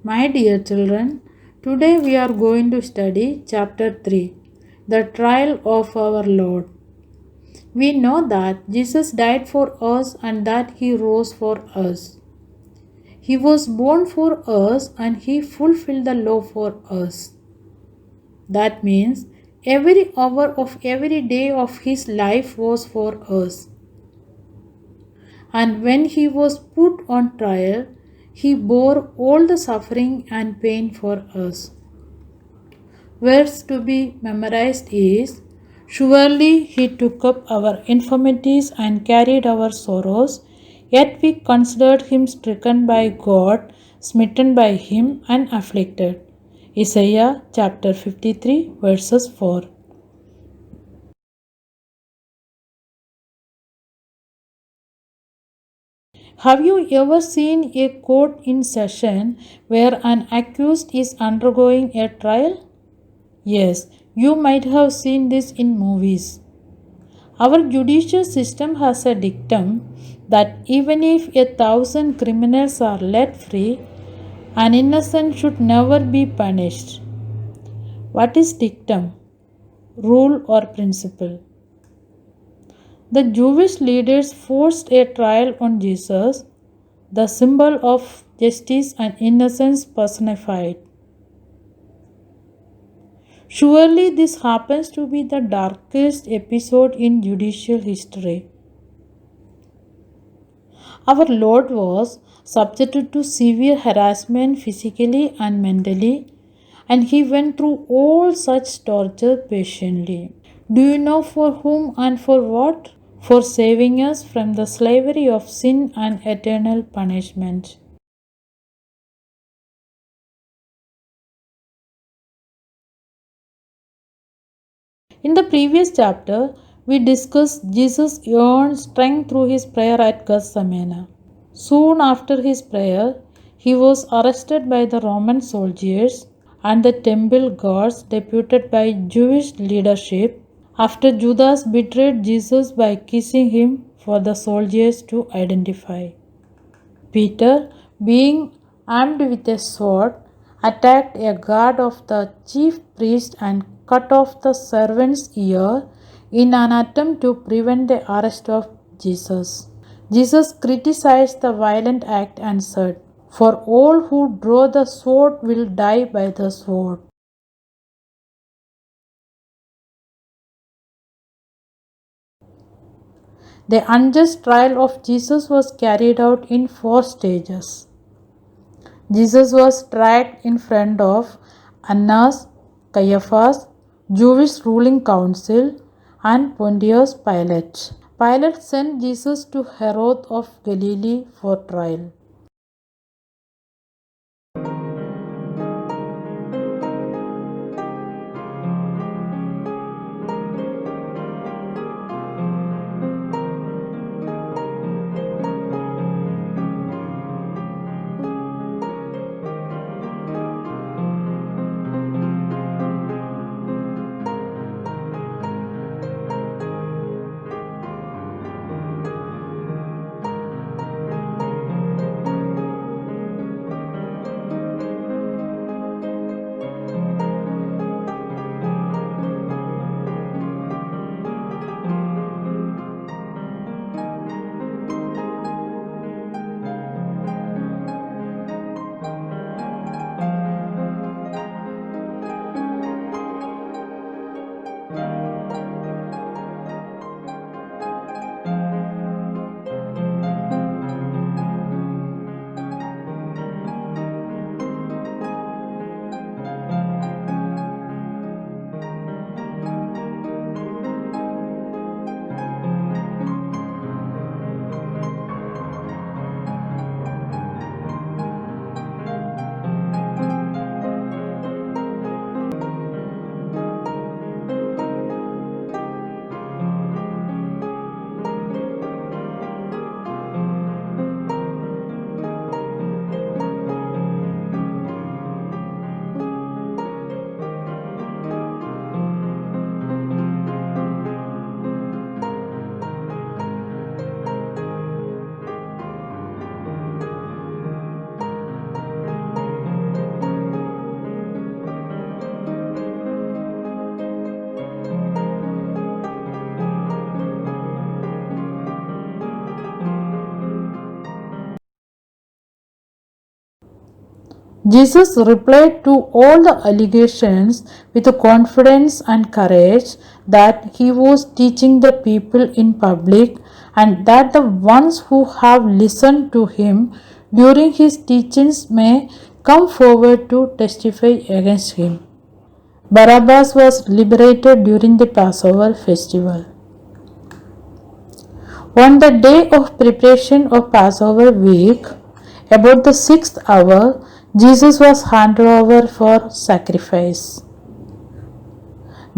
My dear children, today we are going to study chapter 3, the trial of our Lord. We know that Jesus died for us and that he rose for us. He was born for us and he fulfilled the law for us. That means every hour of every day of his life was for us. And when he was put on trial, he bore all the suffering and pain for us. Verse to be memorized is: Surely he took up our infirmities and carried our sorrows, yet we considered him stricken by God, smitten by him, and afflicted. Isaiah chapter 53, verses 4. Have you ever seen a court in session where an accused is undergoing a trial? Yes, you might have seen this in movies. Our judicial system has a dictum that even if 1,000 criminals are let free, an innocent should never be punished. What is dictum? Rule or principle? The Jewish leaders forced a trial on Jesus, the symbol of justice and innocence personified. Surely this happens to be the darkest episode in judicial history. Our Lord was subjected to severe harassment physically and mentally, and he went through all such torture patiently. Do you know for whom and for what? For saving us from the slavery of sin and eternal punishment. In the previous chapter, we discussed Jesus' earned strength through his prayer at Gethsemane. Soon after his prayer, he was arrested by the Roman soldiers and the temple guards deputed by Jewish leadership after Judas betrayed Jesus by kissing him for the soldiers to identify. Peter, being armed with a sword, attacked a guard of the chief priest and cut off the servant's ear in an attempt to prevent the arrest of Jesus. Jesus criticized the violent act and said, "For all who draw the sword will die by the sword." The unjust trial of Jesus was carried out in 4 stages. Jesus was dragged in front of Annas, Caiaphas, Jewish ruling council, and Pontius Pilate. Pilate sent Jesus to Herod of Galilee for trial. Jesus replied to all the allegations with confidence and courage that he was teaching the people in public and that the ones who have listened to him during his teachings may come forward to testify against him. Barabbas was liberated during the Passover festival. On the day of preparation of Passover week, about the 6th hour, Jesus was handed over for sacrifice.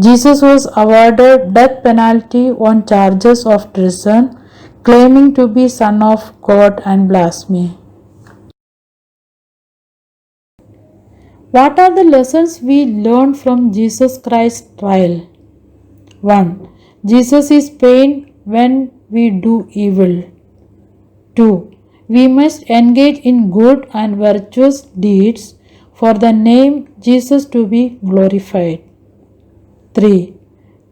Jesus was awarded death penalty on charges of treason, claiming to be Son of God and blasphemy. What are the lessons we learn from Jesus Christ's trial? 1. Jesus is pained when we do evil. 2. We must engage in good and virtuous deeds for the name Jesus to be glorified. 3.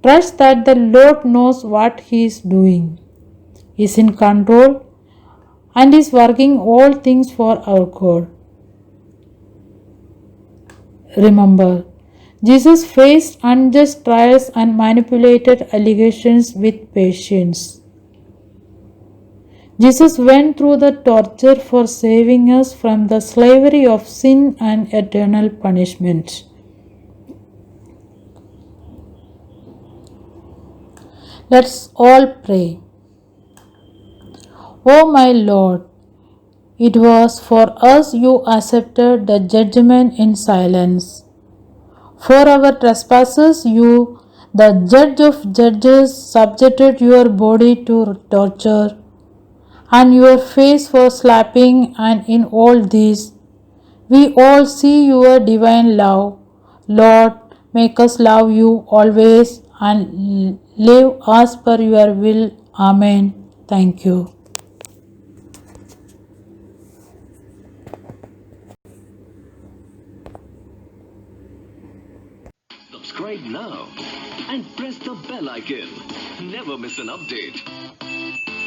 Trust that the Lord knows what He is doing, is in control, and is working all things for our good. Remember, Jesus faced unjust trials and manipulated allegations with patience. Jesus went through the torture for saving us from the slavery of sin and eternal punishment. Let's all pray. O my Lord, it was for us you accepted the judgment in silence. For our trespasses, you, the judge of judges, subjected your body to torture, and your face for slapping, and in all this, we all see your divine love. Lord, make us love you always and live as per your will. Amen. Thank you. Subscribe now and press the bell icon. Never miss an update.